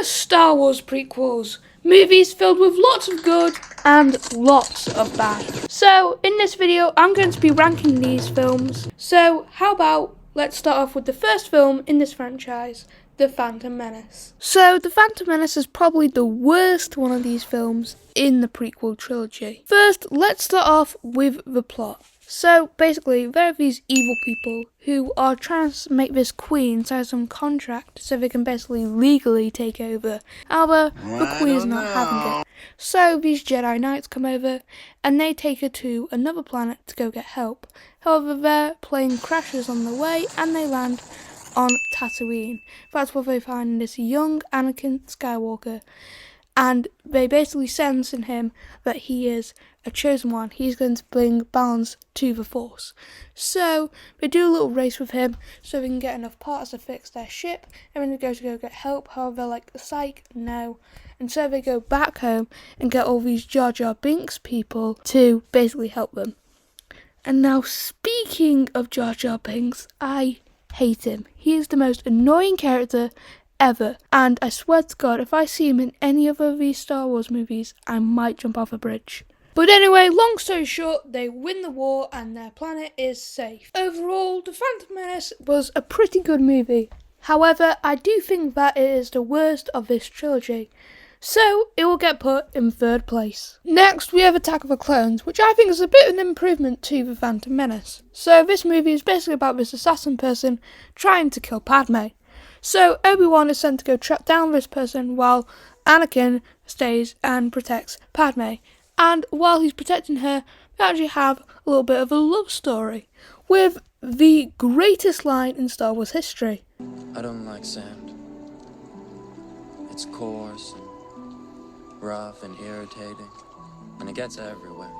The Star Wars prequels. Movies filled with lots of good and lots of bad. So in this video I'm going to be ranking these films. So how about let's start off with the first film in this franchise, The Phantom Menace. So The Phantom Menace is probably the worst one of these films in the prequel trilogy. First, let's start off with the plot. So basically, there are these evil people who are trying to make this queen sign some contract so they can basically legally take over. However, the queen's not having it. So these Jedi Knights come over and they take her to another planet to go get help. However, their plane crashes on the way and they land on Tatooine. That's where they find this young Anakin Skywalker. And they basically sense in him that he is a chosen one. He's going to bring balance to the Force. So they do a little race with him so they can get enough parts to fix their ship. And then they go to go get help. However, they're like, psych, no. And so they go back home and get all these Jar Jar Binks people to basically help them. And now, speaking of Jar Jar Binks, I hate him. He is the most annoying character ever, and I swear to God, if I see him in any other of these Star Wars movies, I might jump off a bridge. But anyway, long story short, they win the war and their planet is safe. Overall, The Phantom Menace was a pretty good movie. However, I do think that it is the worst of this trilogy, so it will get put in third place. Next, we have Attack of the Clones, which I think is a bit of an improvement to The Phantom Menace. So this movie is basically about this assassin person trying to kill Padme. So Obi-Wan is sent to go track down this person while Anakin stays and protects Padme. And while he's protecting her, we actually have a little bit of a love story with the greatest line in Star Wars history. I don't like sand. It's coarse and rough and irritating, and it gets everywhere.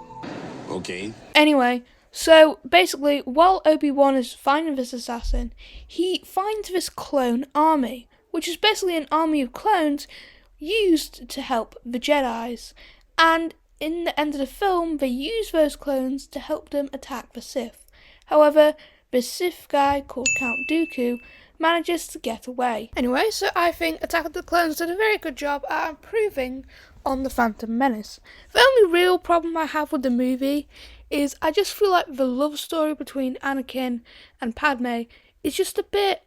Okay. Anyway, so basically, while Obi-Wan is finding this assassin, he finds this clone army, which is basically an army of clones used to help the Jedis. And in the end of the film, they use those clones to help them attack the Sith. However, the Sith guy called Count Dooku manages to get away. Anyway, so I think Attack of the Clones did a very good job at improving on The Phantom Menace. The only real problem I have with the movie is I just feel like the love story between Anakin and Padme is just a bit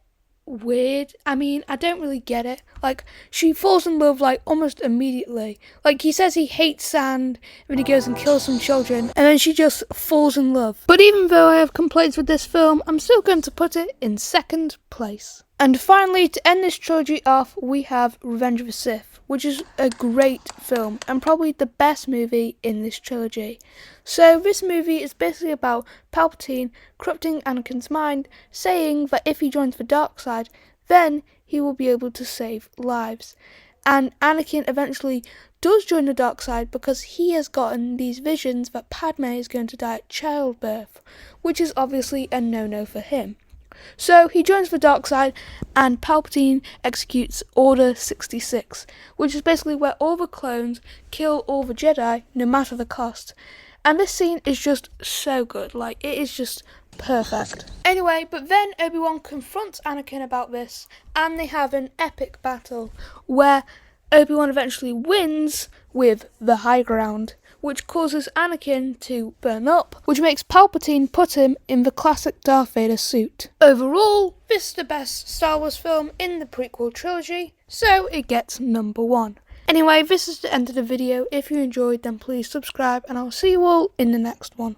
weird. I mean, I don't really get it. Like, she falls in love like almost immediately. Like, he says he hates sand when he goes and kills some children, and then she just falls in love. But even though I have complaints with this film, I'm still going to put it in second place. And finally, to end this trilogy off, we have Revenge of the Sith, which is a great film and probably the best movie in this trilogy. So this movie is basically about Palpatine corrupting Anakin's mind, saying that if he joins the dark side, then he will be able to save lives. And Anakin eventually does join the dark side because he has gotten these visions that Padme is going to die at childbirth, which is obviously a no-no for him. So he joins the dark side and Palpatine executes Order 66, which is basically where all the clones kill all the Jedi, no matter the cost. And this scene is just so good, like, it is just perfect. Anyway, but then Obi-Wan confronts Anakin about this, and they have an epic battle, where Obi-Wan eventually wins with the high ground, which causes Anakin to burn up, which makes Palpatine put him in the classic Darth Vader suit. Overall, this is the best Star Wars film in the prequel trilogy, so it gets number 1. Anyway, this is the end of the video. If you enjoyed, then please subscribe, and I'll see you all in the next one.